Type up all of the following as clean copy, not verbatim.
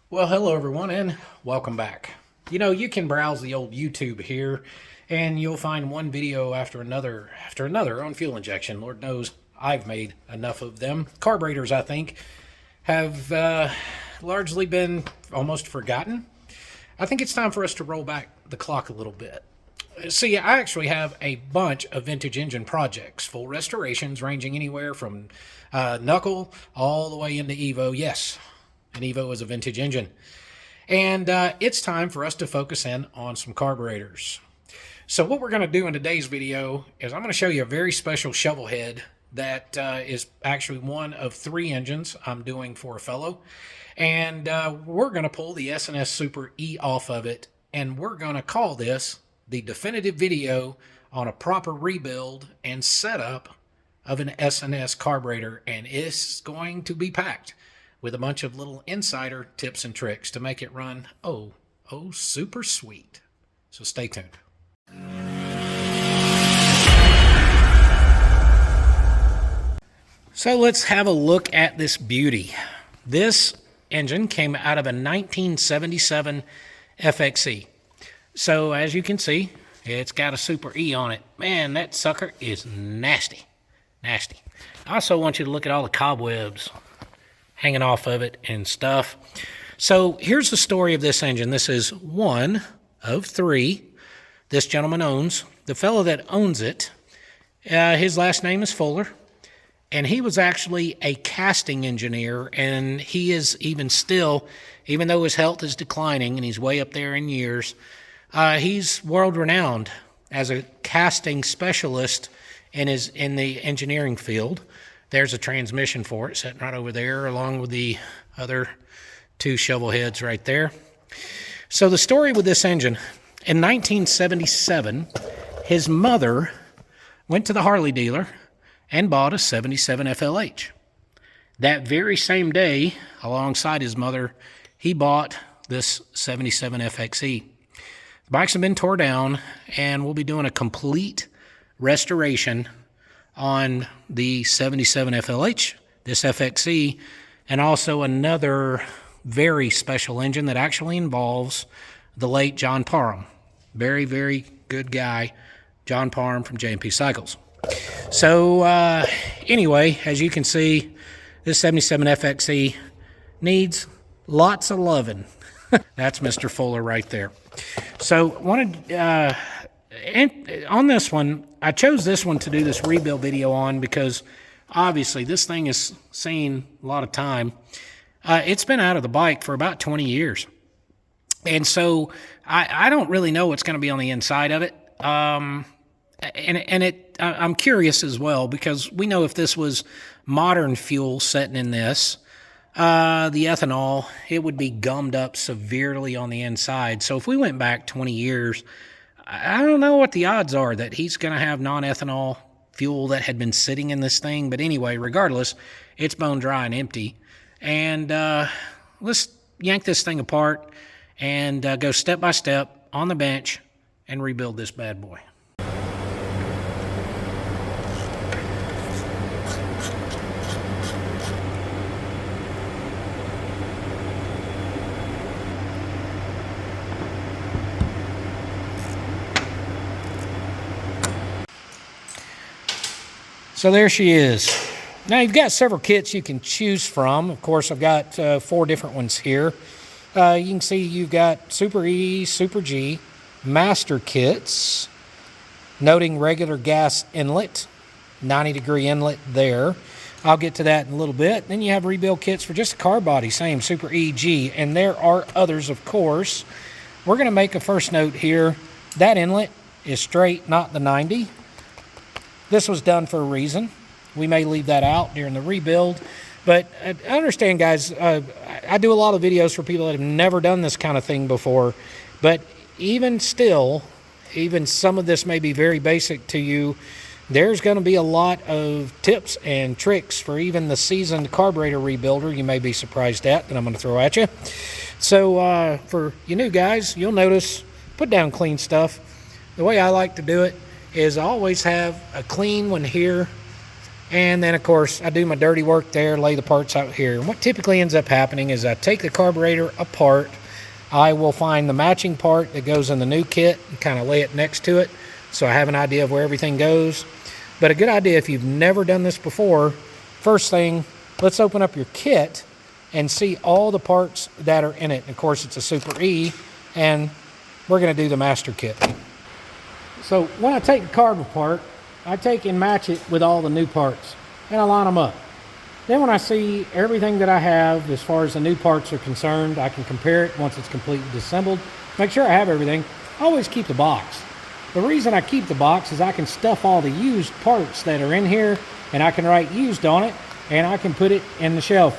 Well, hello everyone and welcome back. You know, you can browse the old YouTube here and you'll find one video after another on fuel injection. Lord knows I've made enough of them. Carburetors, I think, have largely been almost forgotten. I think it's time for us to roll back the clock a little bit. See, I actually have a bunch of vintage engine projects, full restorations ranging anywhere from knuckle all the way into Evo. Yes, an Evo is a vintage engine. And it's time for us to focus in on some carburetors. So what we're going to do in today's video is I'm going to show you a very special shovel head that is actually one of 3 engines I'm doing for a fellow. And we're going to pull the S&S Super E off of it, and we're going to call this the definitive video on a proper rebuild and setup of an S&S carburetor, and it's going to be packed with a bunch of little insider tips and tricks to make it run oh super sweet. So stay tuned. So let's have a look at this beauty. This engine came out of a 1977 FXE. So as you can see, it's got a Super E on it. Man, that sucker is nasty. Nasty. I also want you to look at all the cobwebs hanging off of it and stuff. So here's the story of this engine. This is one of 3 this gentleman owns. The fellow that owns it, his last name is Fuller, and he was actually a casting engineer, and he is even still, even though his health is declining and he's way up there in years, he's world-renowned as a casting specialist in the engineering field. There's a transmission for it sitting right over there along with the other 2 shovel heads right there. So the story with this engine, in 1977, his mother went to the Harley dealer and bought a 77 FLH. That very same day, alongside his mother, he bought this 77 FXE. The bikes have been tore down, and we'll be doing a complete restoration on the 77 FLH, this FXE, and also another very special engine that actually involves the late John Parham. Very, very good guy, John Parham from J&P Cycles. So anyway, as you can see, this 77 FXE needs lots of loving. That's Mr. Fuller right there. So on this one, I chose this one to do this rebuild video on because obviously this thing is seeing a lot of time. It's been out of the bike for about 20 years. And so I don't really know what's going to be on the inside of it. I'm curious as well, because we know if this was modern fuel setting in this, the ethanol, it would be gummed up severely on the inside. So if we went back 20 years, I don't know what the odds are that he's going to have non-ethanol fuel that had been sitting in this thing. But anyway, regardless, it's bone dry and empty. And let's yank this thing apart and go step by step on the bench and rebuild this bad boy. So there she is. Now you've got several kits you can choose from. Of course, I've got 4 different ones here. You can see you've got Super E, Super G, Master kits, noting regular gas inlet, 90-degree inlet there. I'll get to that in a little bit. Then you have rebuild kits for just the car body, same Super E, G, and there are others, of course. We're going to make a first note here. That inlet is straight, not the 90. This was done for a reason. We may leave that out during the rebuild. But I understand, guys, I do a lot of videos for people that have never done this kind of thing before. But even still, even some of this may be very basic to you. There's going to be a lot of tips and tricks for even the seasoned carburetor rebuilder you may be surprised at that I'm going to throw at you. So for you new guys, you'll notice, put down clean stuff. The way I like to do it is I always have a clean one here And then, of course, I do my dirty work there, lay the parts out here. And what typically ends up happening is I take the carburetor apart. I will find the matching part that goes in the new kit and kind of lay it next to it so I have an idea of where everything goes. But a good idea if you've never done this before, first thing, let's open up your kit and see all the parts that are in it. And of course, it's a Super E, and we're going to do the master kit. So when I take the carb apart, I take and match it with all the new parts, and I line them up. Then when I see everything that I have as far as the new parts are concerned, I can compare it once it's completely disassembled, make sure I have everything. I always keep the box. The reason I keep the box is I can stuff all the used parts that are in here, and I can write used on it, and I can put it in the shelf.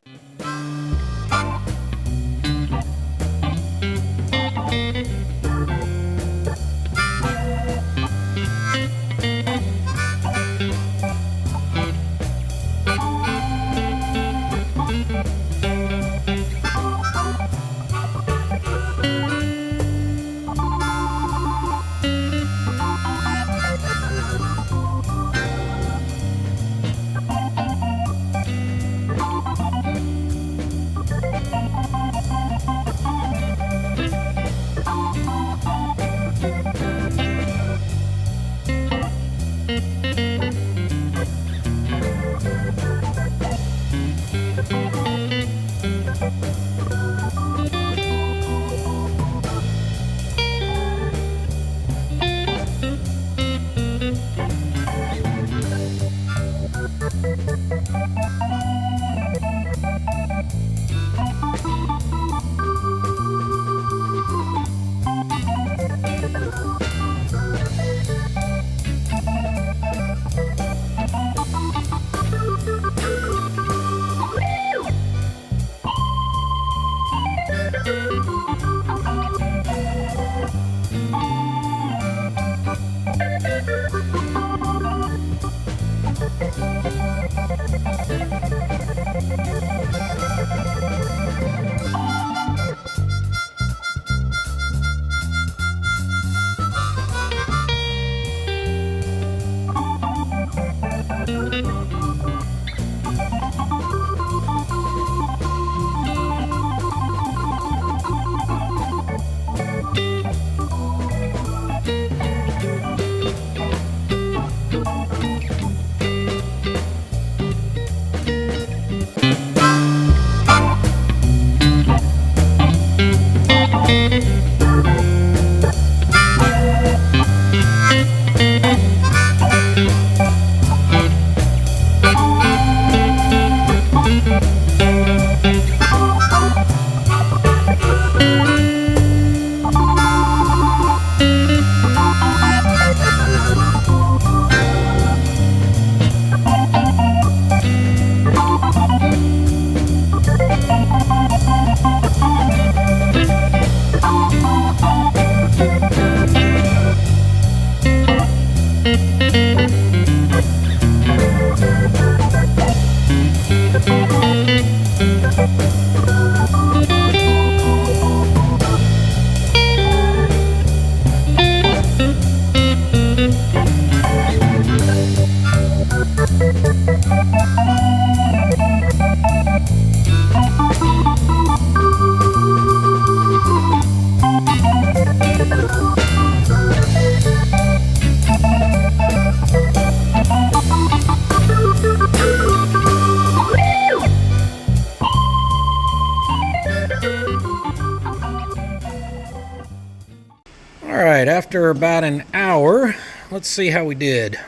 All right, after about an hour, let's see how we did.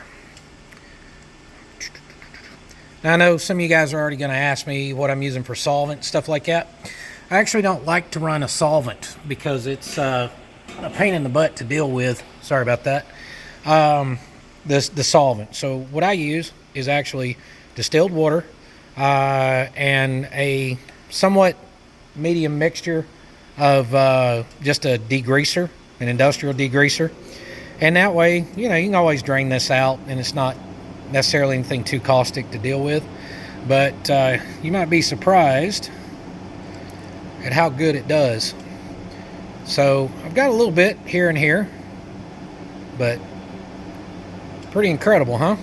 Now, I know some of you guys are already going to ask me what I'm using for solvent, stuff like that. I actually don't like to run a solvent because it's a pain in the butt to deal with. Sorry about that. The solvent. So what I use is actually distilled water and a somewhat medium mixture of just a degreaser, an industrial degreaser. And that way, you know, you can always drain this out and it's not necessarily anything too caustic to deal with. But you might be surprised at how good it does. So I've got a little bit here and here, but pretty incredible, huh?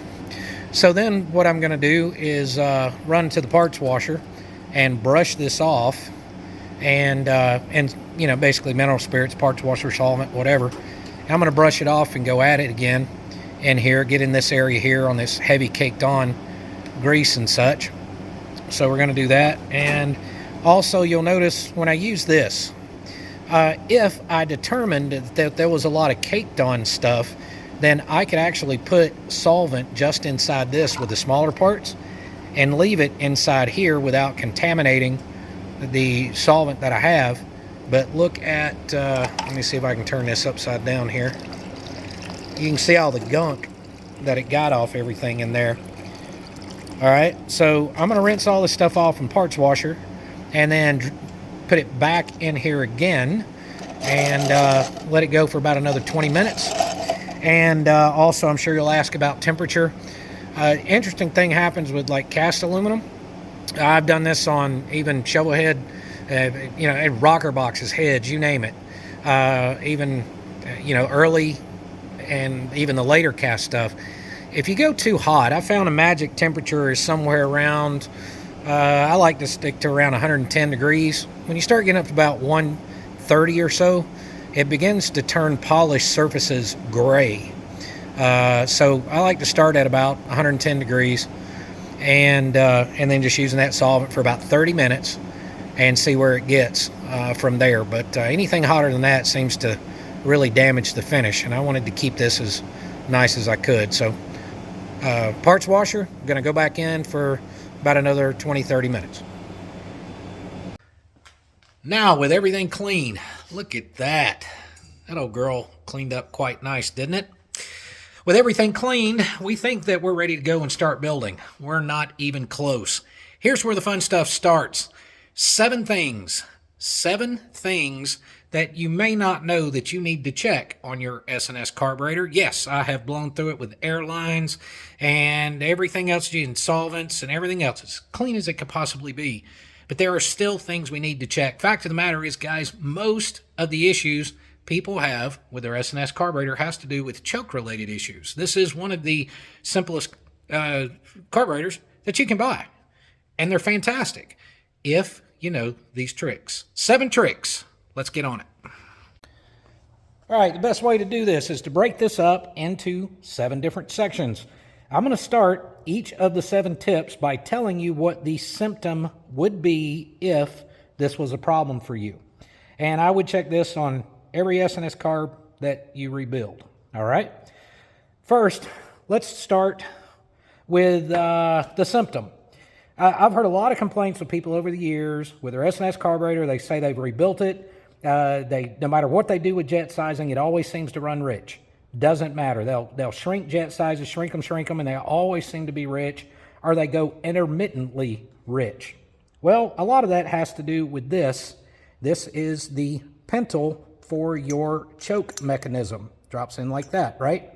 So then what I'm going to do is run to the parts washer and brush this off, and you know, basically mineral spirits, parts washer, solvent, whatever. And I'm going to brush it off and go at it again in here, get in this area here on this heavy caked on grease and such. So we're going to do that. And also you'll notice when I use this, if I determined that there was a lot of caked on stuff, then I could actually put solvent just inside this with the smaller parts and leave it inside here without contaminating the solvent that I have. But look at, let me see if I can turn this upside down here. You can see all the gunk that it got off everything in there. All right, so I'm gonna rinse all this stuff off in parts washer and then put it back in here again and let it go for about another 20 minutes. And also, I'm sure you'll ask about temperature. Interesting thing happens with like cast aluminum. I've done this on even shovel head, you know, rocker boxes, heads, you name it. Even, you know, early and even the later cast stuff. If you go too hot, I found a magic temperature is somewhere around, I like to stick to around 110 degrees. When you start getting up to about 130 or so, it begins to turn polished surfaces gray. So I like to start at about 110 degrees and then just using that solvent for about 30 minutes and see where it gets from there. But anything hotter than that seems to really damage the finish, and I wanted to keep this as nice as I could. So parts washer, I'm gonna go back in for about another 20-30 minutes. Now with everything clean, look at that. That old girl cleaned up quite nice, didn't it? With everything cleaned, we think that we're ready to go and start building. We're not even close. Here's where the fun stuff starts. 7 things that you may not know that you need to check on your S&S carburetor. Yes, I have blown through it with airlines and everything else, and solvents and everything else. It's clean as it could possibly be. But there are still things we need to check. Fact of the matter is, guys, most of the issues people have with their S&S carburetor has to do with choke-related issues. This is one of the simplest carburetors that you can buy. And they're fantastic if you know these tricks. 7 tricks. Let's get on it. All right, the best way to do this is to break this up into 7 different sections. I'm going to start each of the 7 tips by telling you what the symptom would be if this was a problem for you. And I would check this on every S&S carb that you rebuild. All right? First, let's start with the symptom. I've heard a lot of complaints from people over the years with their S&S carburetor. They say they've rebuilt it. No matter what they do with jet sizing, it always seems to run rich. Doesn't matter. They'll shrink jet sizes, shrink them, and they always seem to be rich, or they go intermittently rich. Well, a lot of that has to do with this. This is the pintle for your choke mechanism. Drops in like that, right?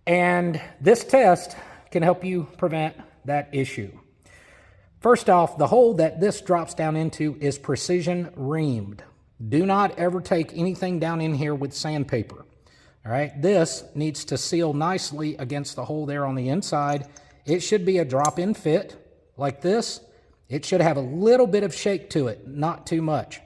And this test can help you prevent that issue. First off, the hole that this drops down into is precision reamed. Do not ever take anything down in here with sandpaper. All right, this needs to seal nicely against the hole there on the inside. It should be a drop-in fit like this. It should have a little bit of shake to it, not too much.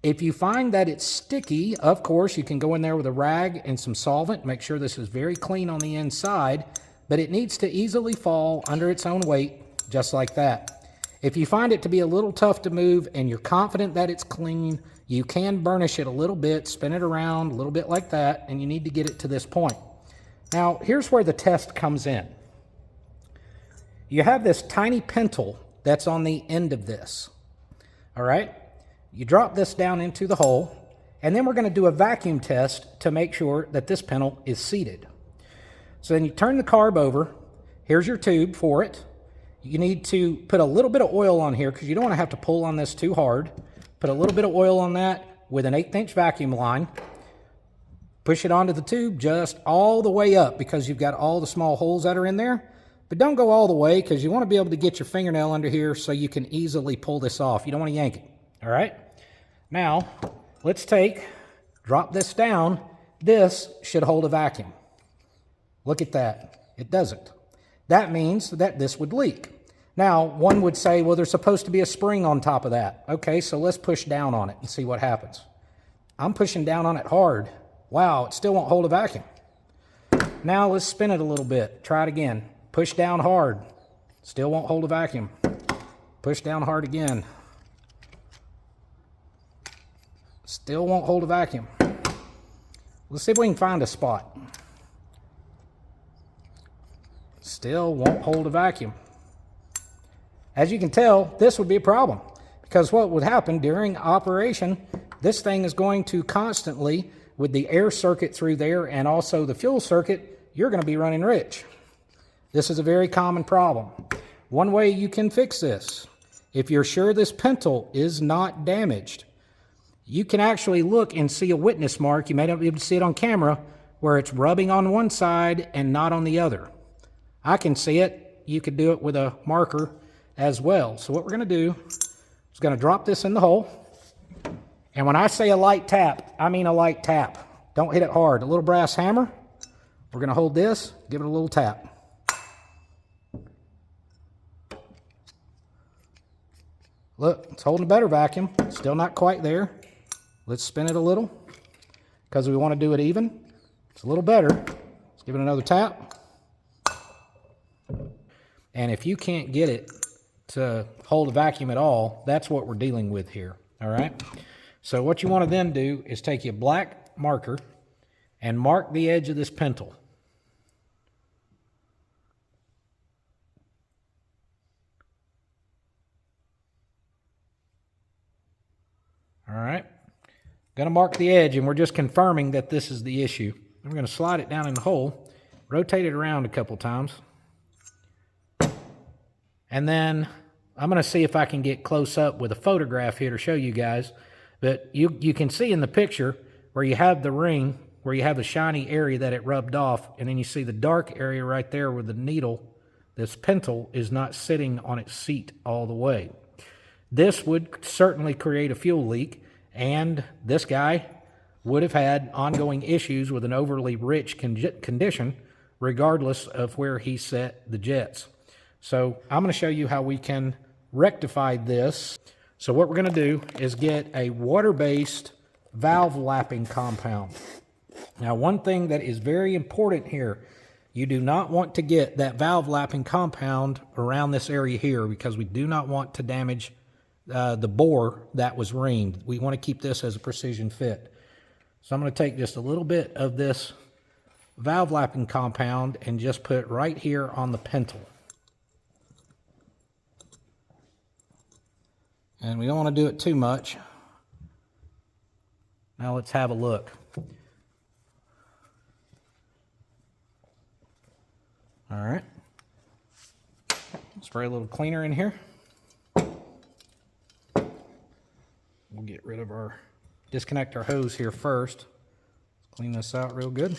If you find that it's sticky, of course, you can go in there with a rag and some solvent. Make sure this is very clean on the inside, but it needs to easily fall under its own weight, just like that. If you find it to be a little tough to move and you're confident that it's clean, you can burnish it a little bit, spin it around a little bit like that, and you need to get it to this point. Now, here's where the test comes in. You have this tiny pintle that's on the end of this. All right? You drop this down into the hole, and then we're going to do a vacuum test to make sure that this pintle is seated. So then you turn the carb over. Here's your tube for it. You need to put a little bit of oil on here because you don't want to have to pull on this too hard. Put a little bit of oil on that with an 1/8" vacuum line. Push it onto the tube just all the way up because you've got all the small holes that are in there. But don't go all the way because you want to be able to get your fingernail under here so you can easily pull this off. You don't want to yank it. All right? Now, let's drop this down. This should hold a vacuum. Look at that. It doesn't. that means that this would leak. Now, one would say, well, there's supposed to be a spring on top of that. Okay, so let's push down on it and see what happens. I'm pushing down on it hard. Wow, it still won't hold a vacuum. Now let's spin it a little bit. Try it again. Push down hard. Still won't hold a vacuum. Push down hard again. Still won't hold a vacuum. Let's see if we can find a spot. Still won't hold a vacuum. As you can tell, this would be a problem, because what would happen during operation, this thing is going to constantly, with the air circuit through there and also the fuel circuit, you're going to be running rich. This is a very common problem. One way you can fix this, if you're sure this pintle is not damaged, you can actually look and see a witness mark. You may not be able to see it on camera, where it's rubbing on one side and not on the other. I can see it. You could do it with a marker as well. So what we're going to do is going to drop this in the hole. And when I say a light tap, I mean a light tap. Don't hit it hard. A little brass hammer. We're going to hold this, give it a little tap. Look, it's holding a better vacuum. Still not quite there. Let's spin it a little, because we want to do it even. It's a little better. Let's give it another tap. And if you can't get it to hold a vacuum at all, that's what we're dealing with here, all right? So what you want to then do is take your black marker and mark the edge of this pintle. All right, going to mark the edge, and we're just confirming that this is the issue. I'm going to slide it down in the hole, rotate it around a couple times, and then I'm going to see if I can get close up with a photograph here to show you guys. But you can see in the picture where you have the ring, where you have the shiny area that it rubbed off, and then you see the dark area right there where the needle, this pintle, is not sitting on its seat all the way. This would certainly create a fuel leak, and this guy would have had ongoing issues with an overly rich condition, regardless of where he set the jets. So I'm going to show you how we can rectify this. So what we're going to do is get a water-based valve lapping compound. Now, one thing that is very important here, you do not want to get that valve lapping compound around this area here, because we do not want to damage the bore that was reamed. We want to keep this as a precision fit. So I'm going to take just a little bit of this valve lapping compound and just put it right here on the pintle. And we don't want to do it too much. Now let's have a look. All right. Spray a little cleaner in here. We'll get rid of disconnect our hose here first. Clean this out real good.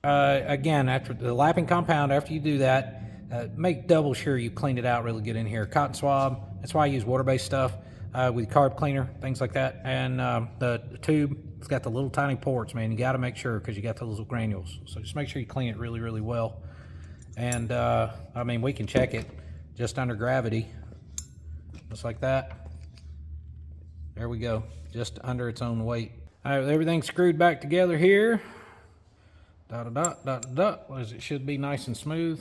Again, after the lapping compound, after you do that, make double sure you clean it out really good in here. Cotton swab, that's why I use water-based stuff with carb cleaner, things like that. And the tube, it's got the little tiny ports, man. You got to make sure, because you got those little granules. So just make sure you clean it really, really well. And I mean, we can check it just under gravity, just like that. There we go, just under its own weight. All right, everything's screwed back together here. Dot, dot, dot, dot, as it should be, nice and smooth.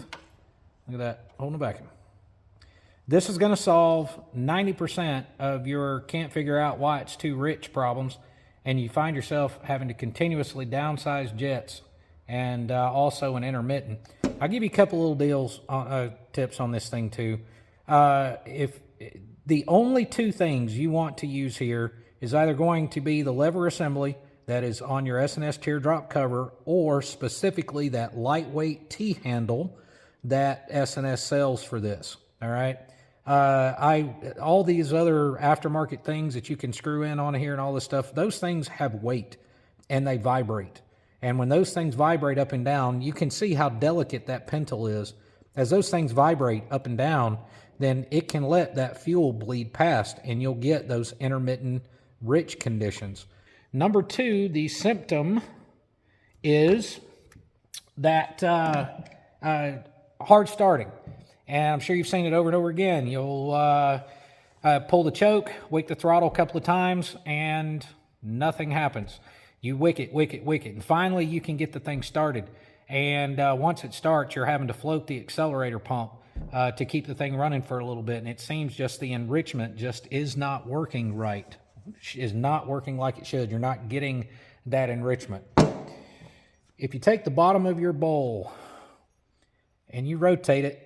Look at that, holding the vacuum. This is going to solve 90% of your can't figure out why it's too rich problems, and you find yourself having to continuously downsize jets, and also an intermittent. I'll give you a couple little deals tips on this thing too. If the only two things you want to use here is either going to be the lever assembly that is on your S&S teardrop cover, or specifically that lightweight T-handle that S&S sells for this, all right? All these other aftermarket things that you can screw in on here and all this stuff, those things have weight and they vibrate. And when those things vibrate up and down, you can see how delicate that pintle is. As those things vibrate up and down, then it can let that fuel bleed past, and you'll get those intermittent rich conditions. Number two, the symptom is that hard starting. And I'm sure you've seen it over and over again. You'll pull the choke, wick the throttle a couple of times, and nothing happens. You wick it, and finally you can get the thing started. And once it starts, you're having to float the accelerator pump to keep the thing running for a little bit. And it seems just the enrichment just is not working right. Is not working like it should. You're not getting that enrichment. If you take the bottom of your bowl and you rotate it,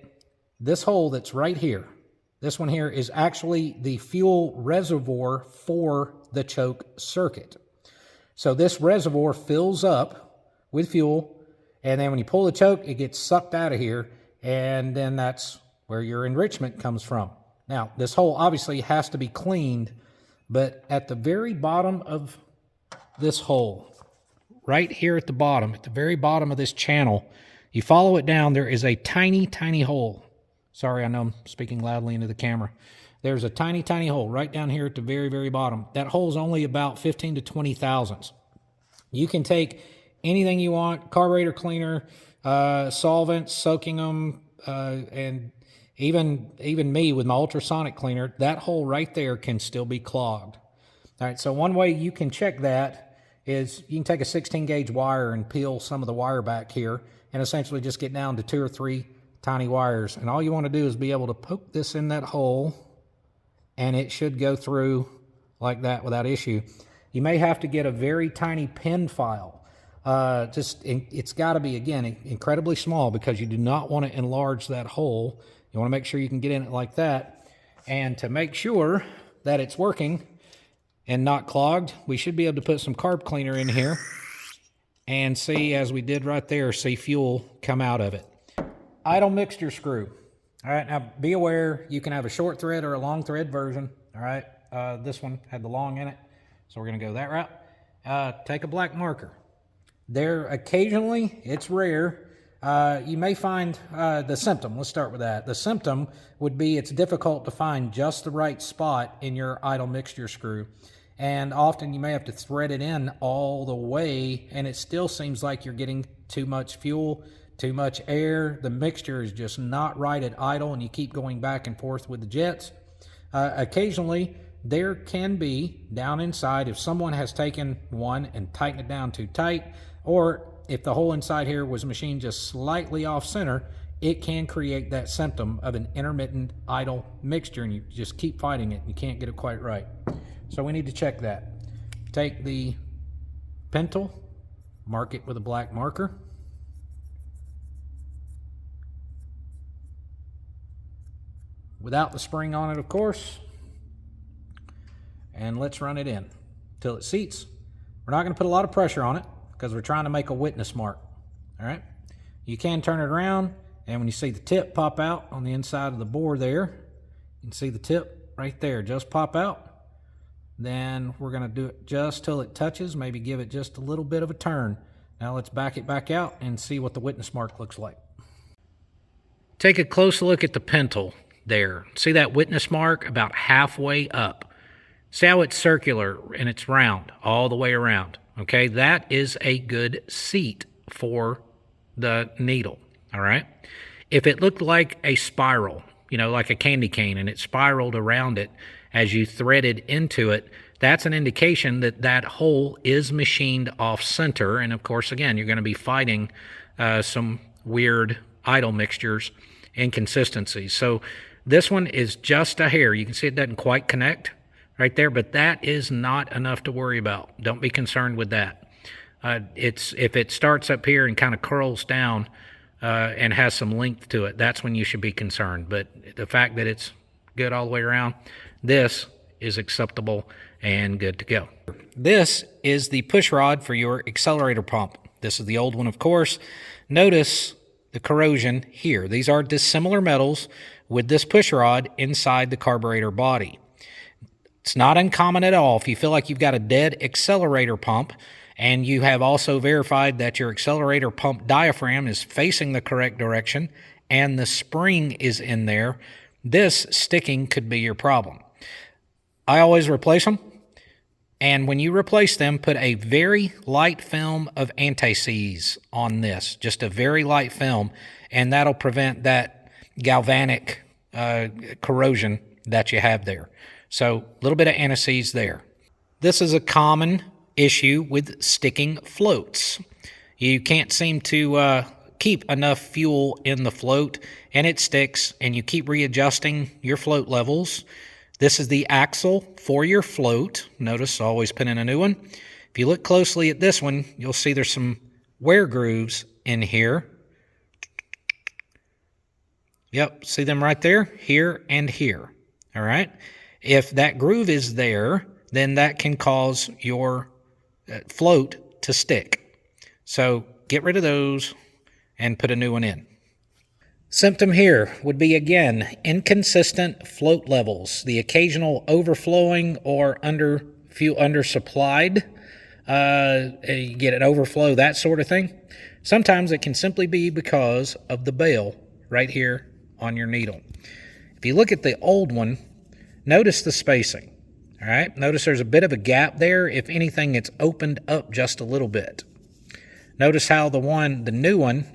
this hole that's right here, this one here is actually the fuel reservoir for the choke circuit. So this reservoir fills up with fuel, and then when you pull the choke, it gets sucked out of here, and then that's where your enrichment comes from. Now, this hole obviously has to be cleaned, but at the very bottom of this hole, right here at the bottom, at the very bottom of this channel, you follow it down, there is a tiny, tiny hole. Sorry, I know I'm speaking loudly into the camera. There's a tiny, tiny hole right down here at the very, very bottom. That hole's only about 15 to 20 thousandths. You can take anything you want, carburetor cleaner, solvents, soaking them, and even me with my ultrasonic cleaner, that hole right there can still be clogged. All right, so one way you can check that is you can take a 16 gauge wire and peel some of the wire back here and essentially just get down to 2 or 3 tiny wires. And all you want to do is be able to poke this in that hole, and it should go through like that without issue. You may have to get a very tiny pin file. It's got to be, again, incredibly small because you do not want to enlarge that hole. You want to make sure you can get in it like that. And to make sure that it's working and not clogged, we should be able to put some carb cleaner in here and see, as we did right there, see fuel come out of it. Idle mixture screw. All right, now be aware, you can have a short thread or a long thread version. All right, this one had the long in it, so we're going to go that route. Take a black marker. There, occasionally, it's rare, you may find the symptom. Let's start with that. The symptom would be it's difficult to find just the right spot in your idle mixture screw. And often you may have to thread it in all the way, and it still seems like you're getting too much fuel, too much air. The mixture is just not right at idle, and you keep going back and forth with the jets. Occasionally, there can be, down inside, if someone has taken one and tightened it down too tight, or if the hole inside here was machined just slightly off center, it can create that symptom of an intermittent idle mixture, and you just keep fighting it. You can't get it quite right. So we need to check that. Take the pintle, mark it with a black marker. Without the spring on it, of course. And let's run it in till it seats. We're not going to put a lot of pressure on it because we're trying to make a witness mark. All right. You can turn it around, and when you see the tip pop out on the inside of the bore there, you can see the tip right there just pop out. Then we're going to do it just till it touches, maybe give it just a little bit of a turn. Now let's back it back out and see what the witness mark looks like. Take a close look at the pintle there. See that witness mark about halfway up? See how it's circular and it's round all the way around? Okay, that is a good seat for the needle, all right? If it looked like a spiral, you know, like a candy cane, and it spiraled around it as you threaded into it, that's an indication that that hole is machined off center. And of course, again, you're going to be fighting some weird idle mixtures inconsistencies. So this one is just a hair. You can see it doesn't quite connect right there, but that is not enough to worry about. Don't be concerned with that. If it starts up here and kind of curls down and has some length to it, that's when you should be concerned. But the fact that it's good all the way around, this is acceptable and good to go. This is the push rod for your accelerator pump. This is the old one, of course. Notice the corrosion here. These are dissimilar metals with this push rod inside the carburetor body. It's not uncommon at all if you feel like you've got a dead accelerator pump and you have also verified that your accelerator pump diaphragm is facing the correct direction and the spring is in there. This sticking could be your problem. I always replace them. And when you replace them, put a very light film of anti-seize on this, just a very light film, and that'll prevent that galvanic corrosion that you have there. So a little bit of anti-seize there. This is a common issue with sticking floats. You can't seem to keep enough fuel in the float, and it sticks, and you keep readjusting your float levels. This is the axle for your float. Notice, always put in a new one. If you look closely at this one, you'll see there's some wear grooves in here. Yep, see them right there? Here and here. All right? If that groove is there, then that can cause your float to stick. So get rid of those and put a new one in. Symptom here would be, again, inconsistent float levels, the occasional overflowing or undersupplied. You get an overflow, that sort of thing. Sometimes it can simply be because of the bail right here on your needle. If you look at the old one, notice the spacing. All right, notice there's a bit of a gap there. If anything, it's opened up just a little bit. Notice how the new one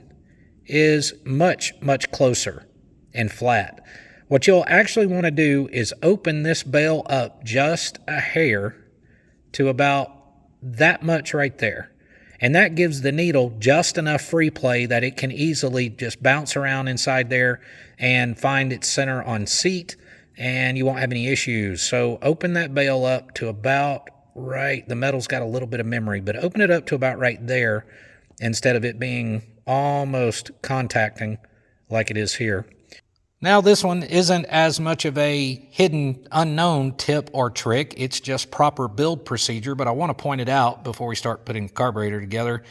is much, much closer and flat. What you'll actually want to do is open this bail up just a hair to about that much right there. And that gives the needle just enough free play that it can easily just bounce around inside there and find its center on seat, and you won't have any issues. So open that bail up to about right. The metal's got a little bit of memory, but open it up to about right there instead of it being almost contacting like it is here. Now this one isn't as much of a hidden unknown tip or trick. It's just proper build procedure, but I want to point it out before we start putting the carburetor together.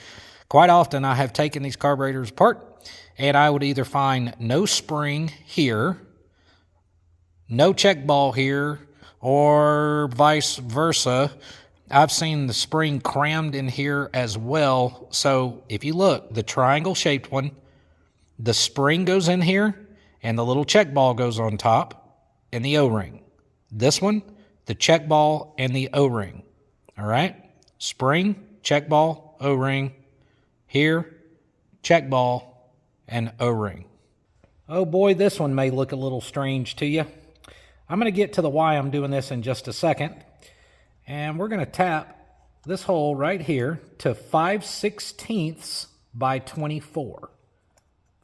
Quite often I have taken these carburetors apart and I would either find no spring here, no check ball here, or vice versa. I've seen the spring crammed in here as well. So if you look, the triangle-shaped one, the spring goes in here, and the little check ball goes on top, and the O-ring. This one, the check ball and the O-ring. All right? Spring, check ball, O-ring. Here, check ball, and O-ring. Oh boy, this one may look a little strange to you. I'm going to get to the why I'm doing this in just a second. And we're going to tap this hole right here to 5/16 by 24.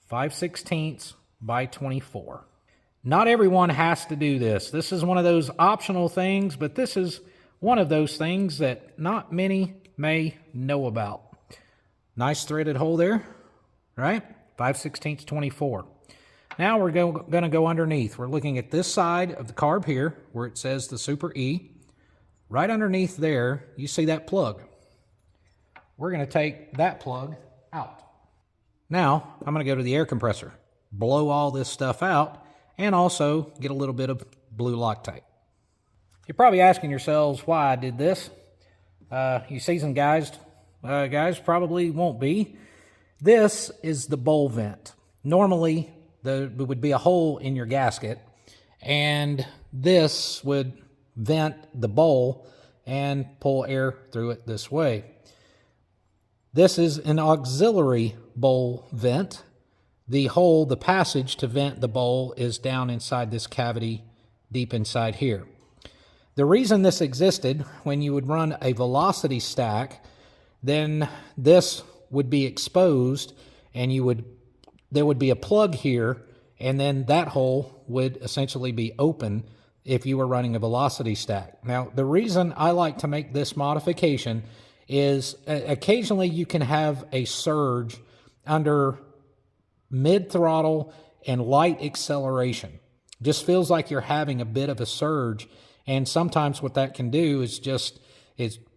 5/16 by 24. Not everyone has to do this. This is one of those optional things, but this is one of those things that not many may know about. Nice threaded hole there, right? 5/16 24. Now we're going to go underneath. We're looking at this side of the carb here where it says the Super E. Right underneath there, you see that plug. We're going to take that plug out. Now, I'm going to go to the air compressor, blow all this stuff out, and also get a little bit of blue Loctite. You're probably asking yourselves why I did this. You seasoned guys probably won't be. This is the bowl vent. Normally, there would be a hole in your gasket, and this would vent the bowl and pull air through it this way. This is an auxiliary bowl vent. The hole, the passage to vent the bowl is down inside this cavity deep inside here. The reason this existed, when you would run a velocity stack, then this would be exposed and there would be a plug here, and then that hole would essentially be open if you were running a velocity stack. Now, the reason I like to make this modification is occasionally you can have a surge under mid-throttle and light acceleration. Just feels like you're having a bit of a surge, and sometimes what that can do is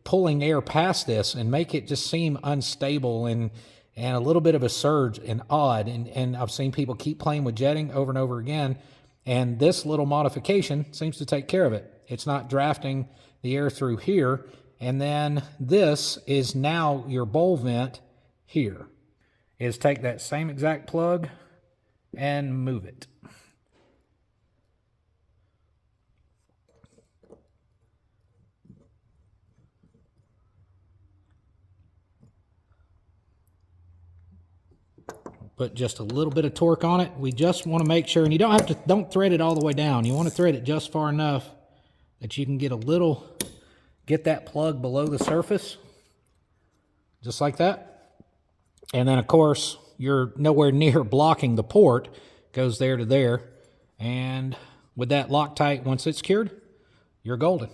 pulling air past this and make it just seem unstable and a little bit of a surge and odd. And I've seen people keep playing with jetting over and over again, and this little modification seems to take care of it. It's not drafting the air through here, and then this is now your bowl vent here. Is take that same exact plug and move it. put just a little bit of torque on it. We just want to make sure, and you don't thread it all the way down. You want to thread it just far enough that you can get that plug below the surface, just like that. And then, of course, you're nowhere near blocking the port. Goes there to there. And with that Loctite, once it's cured, you're golden.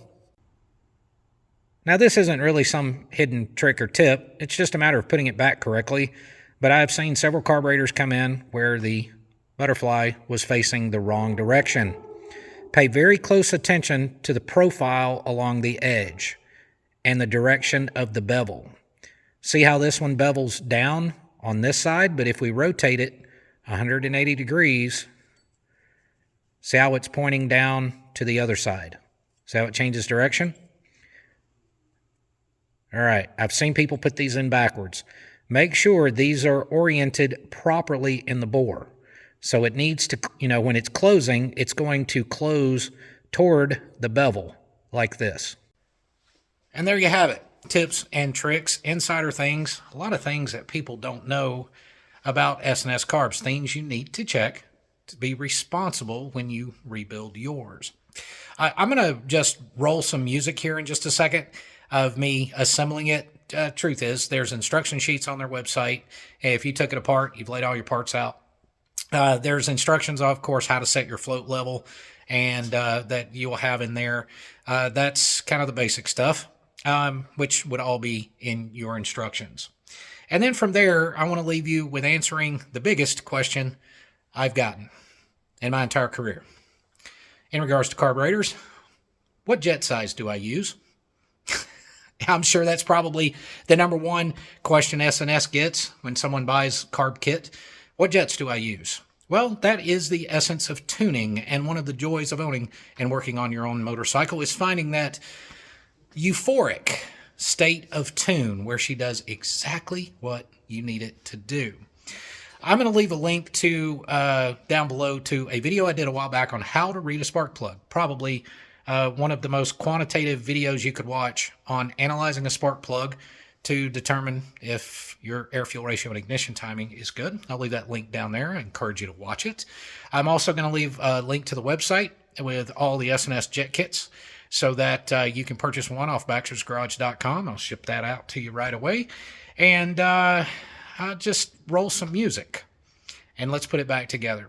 Now, this isn't really some hidden trick or tip. It's just a matter of putting it back correctly. But I've seen several carburetors come in where the butterfly was facing the wrong direction. Pay very close attention to the profile along the edge and the direction of the bevel. See how this one bevels down on this side, but if we rotate it 180 degrees, see how it's pointing down to the other side. See how it changes direction? All right, I've seen people put these in backwards. Make sure these are oriented properly in the bore. So it needs to, when it's closing, it's going to close toward the bevel like this. And there you have it. Tips and tricks, insider things, a lot of things that people don't know about S&S Carbs, things you need to check to be responsible when you rebuild yours. I'm going to just roll some music here in just a second of me assembling it. Truth is, there's instruction sheets on their website. If you took it apart, you've laid all your parts out. There's instructions, of course, how to set your float level, and that you will have in there. That's kind of the basic stuff, which would all be in your instructions. And then from there, I want to leave you with answering the biggest question I've gotten in my entire career. In regards to carburetors, what jet size do I use? I'm sure that's probably the number one question S&S gets when someone buys carb kit. What jets do I use? Well, that is the essence of tuning, and one of the joys of owning and working on your own motorcycle is finding that euphoric state of tune where she does exactly what you need it to do. I'm going to leave a link to down below to a video I did a while back on how to read a spark plug. Probably one of the most quantitative videos you could watch on analyzing a spark plug to determine if your air-fuel ratio and ignition timing is good. I'll leave that link down there. I encourage you to watch it. I'm also going to leave a link to the website with all the S&S jet kits so that you can purchase one off BaxtersGarage.com. I'll ship that out to you right away. And I'll just roll some music, and let's put it back together.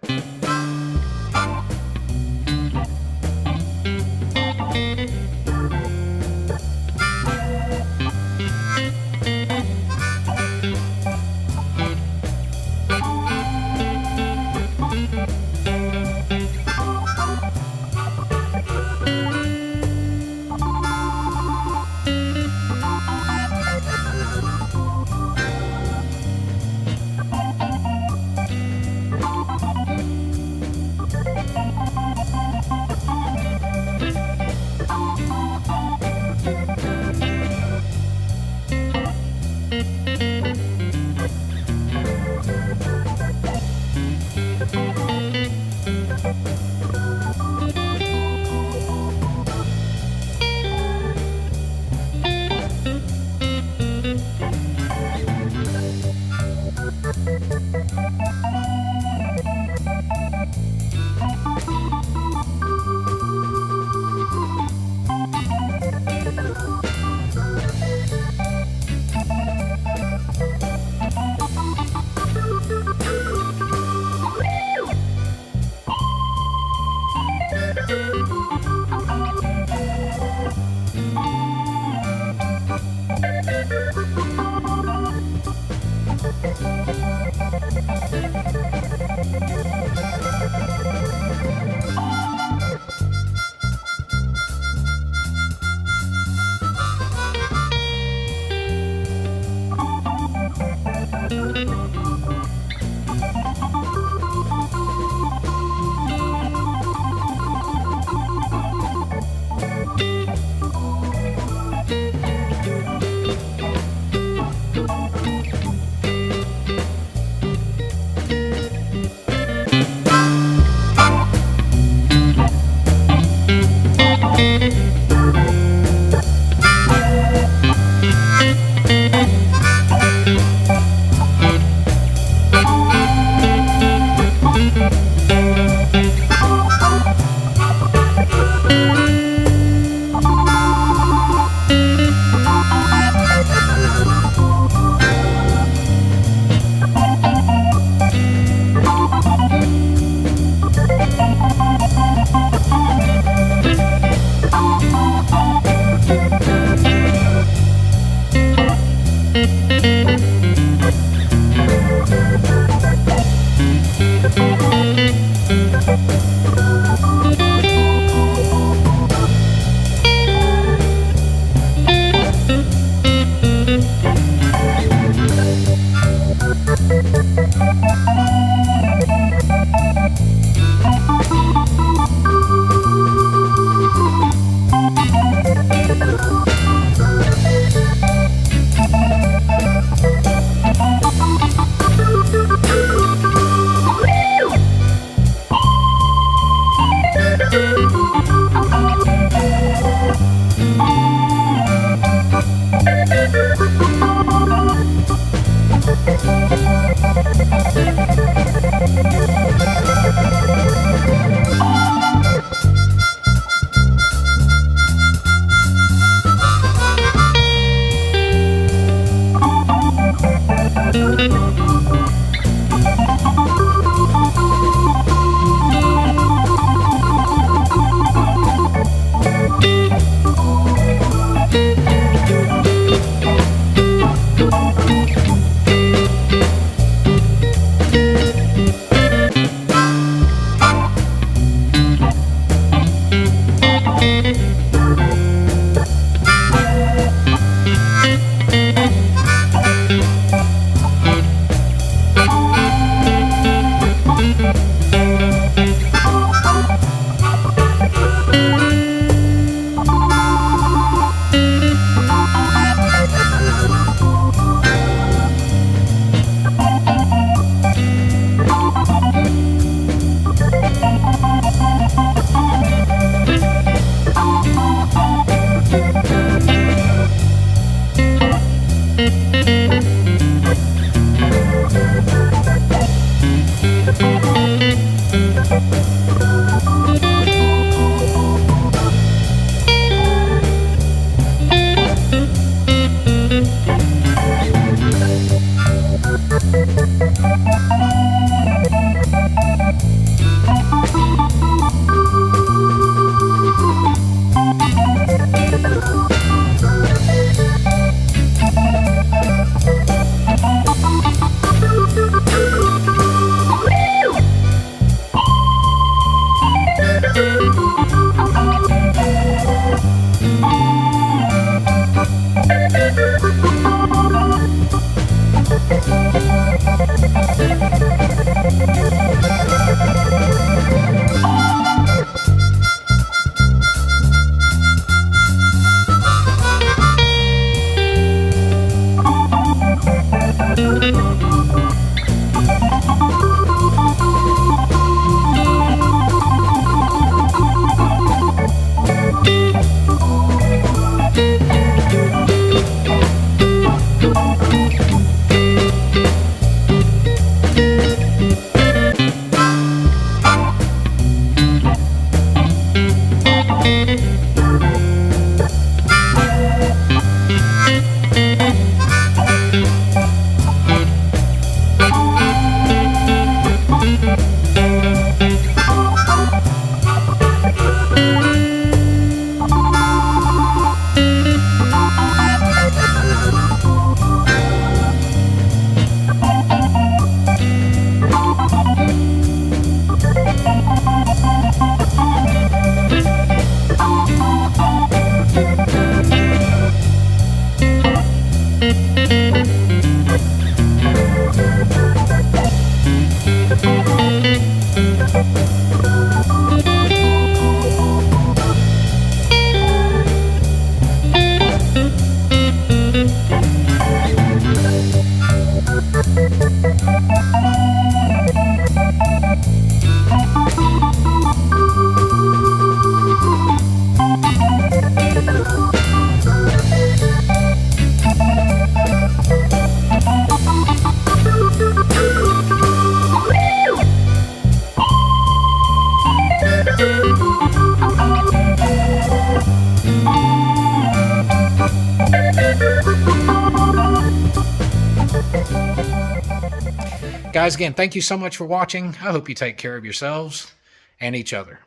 Guys, again, thank you so much for watching. I hope you take care of yourselves and each other.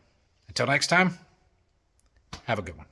Until next time, have a good one.